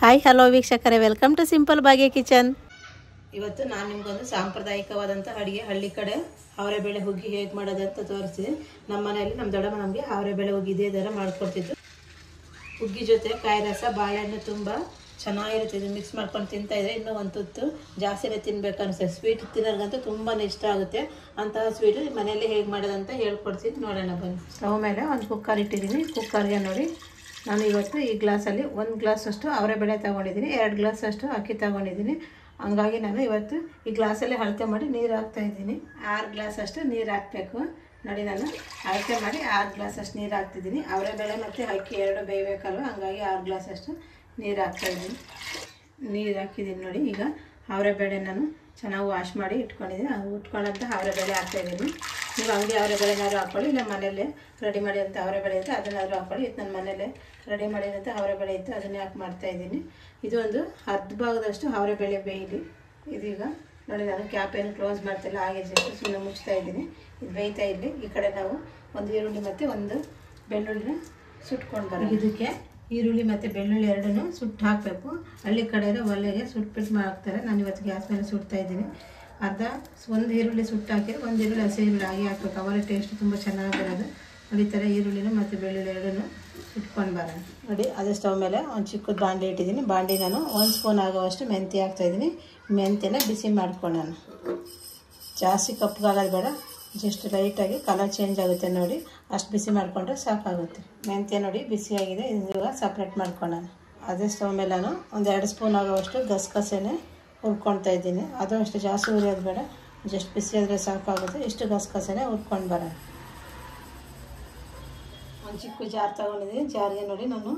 Hi hello ವೀಕ್ಷಕರೇ, welcome to simple Bhagya kitchen. ಇವತ್ತು ನಾನು ನಿಮ್ಗೊಂದು ಸಾಂಪ್ರದಾಯಿಕವಾದಂಥ ಅಡುಗೆ ಹಳ್ಳಿ ಕಡೆ ಅವರೆಬೇಳೆ ಹುಗ್ಗಿ ಹೇಗೆ ಮಾಡೋದಂತ ತೋರಿಸ್ತೀನಿ. ನಮ್ಮ ಮನೆಯಲ್ಲಿ ನಮ್ಮ ದೊಡ್ಡಮ್ಮ ನಮಗೆ ಅವರೆಬೇಳೆ ಹುಗ್ಗಿ ಇದೇ ಥರ ಮಾಡಿಕೊಡ್ತಿತ್ತು. ಹುಗ್ಗಿ ಜೊತೆ ಕಾಯಿ ರಸ, ಬಾಳೆಹಣ್ಣು ತುಂಬ ಚೆನ್ನಾಗಿರುತ್ತೆ. ಇದು ಮಿಕ್ಸ್ ಮಾಡ್ಕೊಂಡು ತಿಂತಾಯಿದ್ರೆ ಇನ್ನೂ ಒಂದು ತುತ್ತು ಜಾಸ್ತಿನೇ ತಿನ್ಬೇಕು ಅನಿಸುತ್ತೆ. ಸ್ವೀಟ್ ತಿನ್ನೋರ್ಗಂತೂ ತುಂಬಾ ಇಷ್ಟ ಆಗುತ್ತೆ. ಅಂತಹ ಸ್ವೀಟು ಮನೆಯಲ್ಲಿ ಹೇಗೆ ಮಾಡೋದಂತ ಹೇಳ್ಕೊಡ್ತೀನಿ, ನೋಡೋಣ ಬನ್ನಿ. ಸ್ಟವ್ ಮೇಲೆ ಒಂದು ಕುಕ್ಕರ್ ಇಟ್ಟಿದ್ದೀನಿ. ಕುಕ್ಕರ್ಗೆ ನೋಡಿ, ನಾನು ಇವತ್ತು ಈ ಗ್ಲಾಸಲ್ಲಿ 1 ಗ್ಲಾಸಷ್ಟು ಅವರೆಬೇಳೆ ತೊಗೊಂಡಿದ್ದೀನಿ, 2 ಗ್ಲಾಸಷ್ಟು ಅಕ್ಕಿ ತೊಗೊಂಡಿದ್ದೀನಿ. ಹಂಗಾಗಿ ನಾನು ಇವತ್ತು ಈ ಗ್ಲಾಸಲ್ಲಿ ಅಳತೆ ಮಾಡಿ ನೀರು ಹಾಕ್ತಾಯಿದ್ದೀನಿ. 6 ಗ್ಲಾಸಷ್ಟು ನೀರು ಹಾಕಬೇಕು. ನೋಡಿ, ನಾನು ಅಳತೆ ಮಾಡಿ 6 ಗ್ಲಾಸಷ್ಟು ನೀರು ಹಾಕ್ತಿದ್ದೀನಿ. ಅವರೆಬೇಳೆ ಮತ್ತು ಅಕ್ಕಿ 2 ಬೇಯಬೇಕಲ್ವ, ಹಂಗಾಗಿ 6 ಗ್ಲಾಸಷ್ಟು ನೀರು ಹಾಕ್ತಾಯಿದ್ದೀನಿ. ನೀರು ಹಾಕಿದ್ದೀನಿ ನೋಡಿ. ಈಗ ಅವರೆಬೇಳೆ ನಾನು ಚೆನ್ನಾಗಿ ವಾಶ್ ಮಾಡಿ ಇಟ್ಕೊಂಡಿದ್ದೀನಿ. ಅದು ಉಟ್ಕೊಂಡಂಥ ಅವರೆಬೇಳೆ ಹಾಕ್ತಾಯಿದ್ದೀನಿ. ನೀವು ಅಂಗಡಿ ಅವರೆಬೇಳೆನಾದ್ರು ಹಾಕ್ಕೊಳ್ಳಿ, ಇಲ್ಲ ಮನೇಲೆ ರೆಡಿ ಮಾಡಿದಂಥ ಅವರೆಬೇಳೆ ಇತ್ತು ಅದನ್ನಾದರೂ ಹಾಕ್ಕೊಳ್ಳಿ. ಇದು ನನ್ನ ಮನೇಲೆ ರೆಡಿ ಮಾಡಿದಂಥ ಅವರೆಬೇಳೆ ಇತ್ತು, ಅದನ್ನೇ ಹಾಕಿ ಮಾಡ್ತಾಯಿದ್ದೀನಿ. ಇದು ಒಂದು ಅರ್ಧ ಭಾಗದಷ್ಟು ಅವರೆಬೇಳೆ ಬೇಯಲಿ. ಇದೀಗ ನೋಡಿ, ನಾನು ಕ್ಯಾಪ್ ಏನು ಕ್ಲೋಸ್ ಮಾಡ್ತಿಲ್ಲ, ಹಾಗೆ ಜಸ್ಟ್ ಸುಮ್ಮನೆ ಮುಚ್ತಾ ಇದ್ದೀನಿ. ಇದು ಬೇಯ್ತಾ ಇಲ್ಲಿ. ಈ ಕಡೆ ನಾವು ಒಂದು ಈರುಳ್ಳಿ ಮತ್ತು ಒಂದು ಬೆಳ್ಳುಳ್ಳಿನ ಸುಟ್ಕೊಂಡು ಬರೋಣ. ಇದಕ್ಕೆ ಈರುಳ್ಳಿ ಮತ್ತು ಬೆಳ್ಳುಳ್ಳಿ ಎರಡನ್ನೂ ಸುಟ್ಟು ಹಾಕಬೇಕು. ಹಳ್ಳಿ ಕಡೆ ಒಲೆಗೆ ಸುಟ್ಬಿಟ್ಟು ಹಾಕ್ತಾರೆ. ನಾನು ಇವತ್ತು ಗ್ಯಾಸ್ ಮೇಲೆ ಸುಡ್ತಾ ಇದ್ದೀನಿ. ಒಂದು ಈರುಳ್ಳಿ ಸುಟ್ಟು ಹಾಕಿದ್ರೆ ಒಂದು ಈರುಳ್ಳಿ ಹಸಿ ಈರುಳ್ಳಿ ಹಾಗೆ ಹಾಕ್ಬೇಕು, ಅವರ ಟೇಸ್ಟ್ ತುಂಬ ಚೆನ್ನಾಗಿ ಬರೋದು. ನೋಡಿ, ಈ ಥರ ಈರುಳ್ಳಿನ ಮತ್ತು ಬೆಳ್ಳುಳ್ಳಿ ಎರಡನ್ನೂ ಸುಟ್ಕೊಂಡು ಬರೋಣ. ನೋಡಿ, ಅದೇ ಸ್ಟವ್ ಮೇಲೆ ಒಂದು ಚಿಕ್ಕದು ಬಾಂಡೆ ಇಟ್ಟಿದ್ದೀನಿ. ಬಾಂಡೆ ನಾನು 1 ಸ್ಪೂನ್ ಆಗೋವಷ್ಟು ಮೆಂತ್ಯ ಹಾಕ್ತಾಯಿದ್ದೀನಿ. ಮೆಂತ್ಯನ ಬಿಸಿ ಮಾಡ್ಕೊಳ್ಳೋಣ. ಜಾಸ್ತಿ ಕಪ್ಪಗಾಗೋದು ಬೇಡ, ಜಸ್ಟ್ ಲೈಟಾಗಿ ಕಲರ್ ಚೇಂಜ್ ಆಗುತ್ತೆ ನೋಡಿ, ಅಷ್ಟು ಬಿಸಿ ಮಾಡಿಕೊಂಡ್ರೆ ಸಾಕಾಗುತ್ತೆ. ಮೆಂತ್ಯ ನೋಡಿ ಬಿಸಿಯಾಗಿದೆ. ಇವಾಗ ಸಪ್ರೇಟ್ ಮಾಡ್ಕೊಳ್ಳೋಣ. ಅದೇ ಸ್ಟವ್ ಮೇಲೆ ನಾನು ಒಂದು 2 ಸ್ಪೂನ್ ಆಗೋವಷ್ಟು ಗಸಗಸೆನೆ ಹುರ್ಕೊಳ್ತಾ ಇದ್ದೀನಿ. ಅದು ಅಷ್ಟು ಜಾಸ್ತಿ ಹುರಿಯೋದು ಬೇಡ, ಜಸ್ಟ್ ಬಿಸಿ ಆದರೆ ಸಾಕಾಗುತ್ತೆ. ಇಷ್ಟು ಗಸಗಸೆನೆ ಹುರ್ಕೊಂಡು ಬರೋಣ. ಒಂದು ಚಿಕ್ಕ ಜಾರ್ ತೊಗೊಂಡಿದ್ದೀನಿ. ಜಾರಿಗೆ ನೋಡಿ, ನಾನು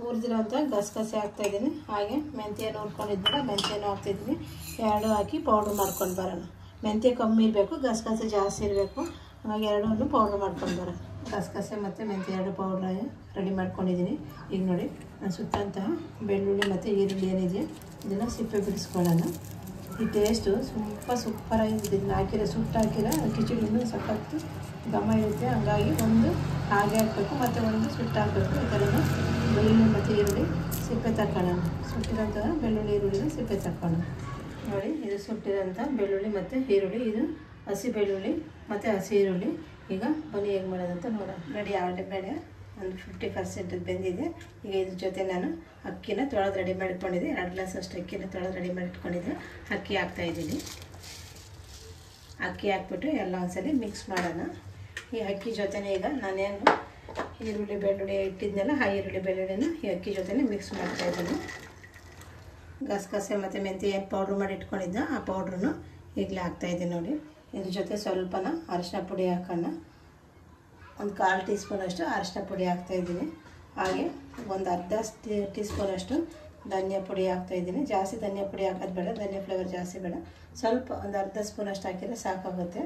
ಹುರಿದಿರೋಂಥ ಗಸಗಸೆ ಹಾಕ್ತಾಯಿದ್ದೀನಿ. ಹಾಗೆ ಮೆಂತ್ಯನ ಹುರ್ಕೊಂಡಿದ್ಮೇಲೆ ಮೆಂತ್ಯನೂ ಹಾಕ್ತಿದ್ದೀನಿ. 2 ಹಾಕಿ ಪೌಡ್ರ್ ಮಾಡ್ಕೊಂಡು ಬರೋಣ. ಮೆಂತ್ಯ ಕಮ್ಮಿ ಇರಬೇಕು, ಗಸಗಸೆ ಜಾಸ್ತಿ ಇರಬೇಕು. ಹಾಗೆ 2 ಪೌಡ್ರ್ ಮಾಡ್ಕೊಂಡು ಬರೋಣ. ಗಸಗಸೆ ಮತ್ತು ಮೆಂತ್ಯ 2 ಪೌಡ್ರ್ ರೆಡಿ ಮಾಡ್ಕೊಂಡಿದ್ದೀನಿ. ಈಗ ನೋಡಿ, ನಾನು ಸುಟ್ಟಂತಹ ಬೆಳ್ಳುಳ್ಳಿ ಮತ್ತು ಈರುಳ್ಳಿ ಏನಿದೆಯೋ ಇದನ್ನು ಸಿಪ್ಪೆ ಬಿಡಿಸ್ಕೊಳ್ಳೋಣ. ಈ ಟೇಸ್ಟು ಸೂಪರಾಗಿದೆ. ಇದನ್ನು ಹಾಕಿರೋ ಸುಟ್ಟು ಹಾಕಿರೋ ಕಿಚಡಿನೂ ಸಖತ್ತು ಘಮ ಇರುತ್ತೆ. ಹಂಗಾಗಿ ಒಂದು ಹಾಗೆ ಹಾಕಬೇಕು ಮತ್ತು ಒಂದು ಸುಟ್ಟು ಹಾಕಬೇಕು. ಈ ಥರನೂ ಬೆಳ್ಳುಳ್ಳಿ ಮತ್ತು ಈರುಳ್ಳಿ ಸಿಪ್ಪೆ ತಗೊಳ್ಳೋಣ. ಸುಟ್ಟಿರೋಂಥ ಬೆಳ್ಳುಳ್ಳಿ ಈರುಳ್ಳಿನ ಸಿಪ್ಪೆ ತಗೊಳ್ಳೋಣ. ನೋಡಿ, ಇದು ಸುಟ್ಟಿರೋಂಥ ಬೆಳ್ಳುಳ್ಳಿ ಮತ್ತು ಈರುಳ್ಳಿ, ಇದು ಹಸಿ ಬೆಳ್ಳುಳ್ಳಿ ಮತ್ತು ಹಸಿ ಈರುಳ್ಳಿ. ಈಗ ಬನ್ನಿ ಹೇಗೆ ಮಾಡೋದಂತ ನೋಡೋಣ. ನೋಡಿ, ಅವರೆಬೇಳೆ ಒಂದು 50% ಬೆಂದಿದೆ. ಈಗ ಇದ್ರ ಜೊತೆ ನಾನು ಅಕ್ಕಿನ ತೊಳೆದು ರೆಡಿ ಮಾಡಿಟ್ಕೊಂಡಿದ್ದೆ. 2 ಗ್ಲಾಸ್ ಅಷ್ಟು ಅಕ್ಕಿನ ತೊಳೆದು ರೆಡಿ ಮಾಡಿಟ್ಕೊಂಡಿದ್ದೆ. ಅಕ್ಕಿ ಹಾಕ್ತಾಯಿದ್ದೀನಿ. ಅಕ್ಕಿ ಹಾಕ್ಬಿಟ್ಟು ಎಲ್ಲ ಒಂದ್ಸಲಿ ಮಿಕ್ಸ್ ಮಾಡೋಣ. ಈ ಅಕ್ಕಿ ಜೊತೆನೇ ಈಗ ನಾನೇನು ಈರುಳ್ಳಿ ಬೆಳ್ಳುಳ್ಳಿ ಇಟ್ಟಿದ್ನಲ್ಲ, ಆ ಈರುಳ್ಳಿ ಬೆಳ್ಳುಳ್ಳಿನ ಈ ಅಕ್ಕಿ ಜೊತೆನೇ ಮಿಕ್ಸ್ ಮಾಡ್ತಾಯಿದ್ದೀನಿ. ಗಸಗಸೆ ಮತ್ತು ಮೆಂತ್ಯ ಏನು ಪೌಡ್ರ್ ಮಾಡಿ ಇಟ್ಕೊಂಡಿದ್ದ ಆ ಪೌಡ್ರನ್ನು ಈಗಲೇ ಹಾಕ್ತಾಯಿದ್ದೀನಿ. ನೋಡಿ, ಇದ್ರ ಜೊತೆ ಸ್ವಲ್ಪನ ಅರಿಶಿನ ಪುಡಿ ಹಾಕೋಣ. ಒಂದು 1/4 ಟೀ ಸ್ಪೂನಷ್ಟು ಅರಿಶಿನ ಪುಡಿ ಹಾಕ್ತಾಯಿದ್ದೀನಿ. ಹಾಗೆ ಒಂದು ಅರ್ಧ ಟೀ ಸ್ಪೂನಷ್ಟು ಧನಿಯಾ ಪುಡಿ ಹಾಕ್ತಾಯಿದ್ದೀನಿ. ಜಾಸ್ತಿ ಧನಿಯಾ ಪುಡಿ ಹಾಕೋದು ಬೇಡ, ಧನಿಯಾ ಫ್ಲೇವರ್ ಜಾಸ್ತಿ ಬೇಡ, ಸ್ವಲ್ಪ ಒಂದು ಅರ್ಧ ಸ್ಪೂನಷ್ಟು ಹಾಕಿದರೆ ಸಾಕಾಗುತ್ತೆ.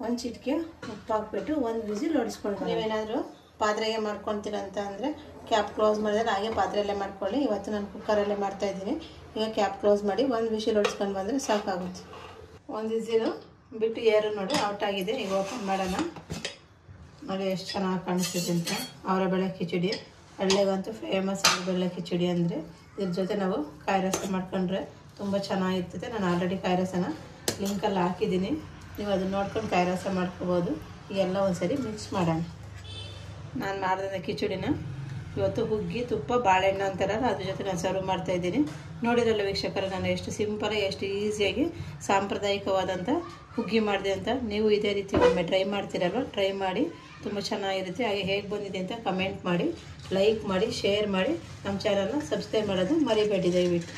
ಒಂದು ಚಿಟಿಕೆ ಉಪ್ಪು ಹಾಕ್ಬಿಟ್ಟು ಒಂದು ವಿಸಿಲ್ ಹೊಡಿಸ್ಕೊಂಡು. ನೀವೇನಾದರೂ ಪಾತ್ರೆಗೆ ಮಾಡ್ಕೊತೀರಂತ ಅಂದರೆ ಕ್ಯಾಪ್ ಕ್ಲೋಸ್ ಮಾಡಿದ್ರೆ ಹಾಗೆ ಪಾತ್ರೆಯಲ್ಲೇ ಮಾಡ್ಕೊಳ್ಳಿ. ಇವತ್ತು ನಾನು ಕುಕ್ಕರಲ್ಲೇ ಮಾಡ್ತಾಯಿದ್ದೀನಿ. ಈಗ ಕ್ಯಾಪ್ ಕ್ಲೋಸ್ ಮಾಡಿ ಒಂದು ವಿಸಿಲ್ ಹೊಡಿಸ್ಕೊಂಡು ಬಂದರೆ ಸಾಕಾಗುತ್ತೆ. ಒಂದು ವಿಸಿಲು ಬಿಟ್ಟು ಏರು ನೋಡಿ ಔಟ್ ಆಗಿದೆ. ಈಗ ಓಪನ್ ಮಾಡೋಣ. ನೋಡಿ ಎಷ್ಟು ಚೆನ್ನಾಗಿ ಕಾಣಿಸ್ತಿದೆ ಅಂತ. ಅವರೆಬೇಳೆ ಕಿಚಡಿ ಹಳ್ಳಿಗಂತೂ ಫೇಮಸ್. ಅವರೆಬೇಳೆ ಕಿಚಡಿ ಅಂದರೆ ಇದ್ರ ಜೊತೆ ನಾವು ಕಾಯಿ ರಸ ಮಾಡ್ಕೊಂಡ್ರೆ ತುಂಬ ಚೆನ್ನಾಗಿರ್ತದೆ. ನಾನು ಆಲ್ರೆಡಿ ಕಾಯಿ ರಸನ ಲಿಂಕಲ್ಲಿ ಹಾಕಿದ್ದೀನಿ, ನೀವು ಅದನ್ನು ನೋಡ್ಕೊಂಡು ಕಾಯಿ ರಸ ಮಾಡ್ಕೋಬೋದು. ಈಗೆಲ್ಲ ಒಂದ್ಸರಿ ಮಿಕ್ಸ್ ಮಾಡೋಣ. ನಾನು ಮಾಡಿದ ಕಿಚಡಿನ ಇವತ್ತು ಹುಗ್ಗಿ, ತುಪ್ಪ, ಬಾಳೆಹಣ್ಣು ಅಂತಾರಲ್ಲ ಅದ್ರ ಜೊತೆ ನಾನು ಸರ್ವ್ ಮಾಡ್ತಾಯಿದ್ದೀನಿ. ನೋಡಿರಲ್ಲ ವೀಕ್ಷಕರೇ, ನಾನು ಎಷ್ಟು ಸಿಂಪಲಾಗಿ ಎಷ್ಟು ಈಸಿಯಾಗಿ ಸಾಂಪ್ರದಾಯಿಕವಾದಂಥ ಹುಗ್ಗಿ ಮಾಡಿದೆ ಅಂತ. ನೀವು ಇದೇ ರೀತಿ ಒಮ್ಮೆ ಟ್ರೈ ಮಾಡ್ತೀರಲ್ವ, ಟ್ರೈ ಮಾಡಿ, ತುಂಬ ಚೆನ್ನಾಗಿರುತ್ತೆ. ಹಾಗೆ ಹೇಗೆ ಬಂದಿದೆ ಅಂತ ಕಮೆಂಟ್ ಮಾಡಿ, ಲೈಕ್ ಮಾಡಿ, ಶೇರ್ ಮಾಡಿ, ನಮ್ಮ ಚಾನಲ್ನ ಸಬ್ಸ್ಕ್ರೈಬ್ ಮಾಡೋದು ಮರಿಬೇಡಿ ದಯವಿಟ್ಟು.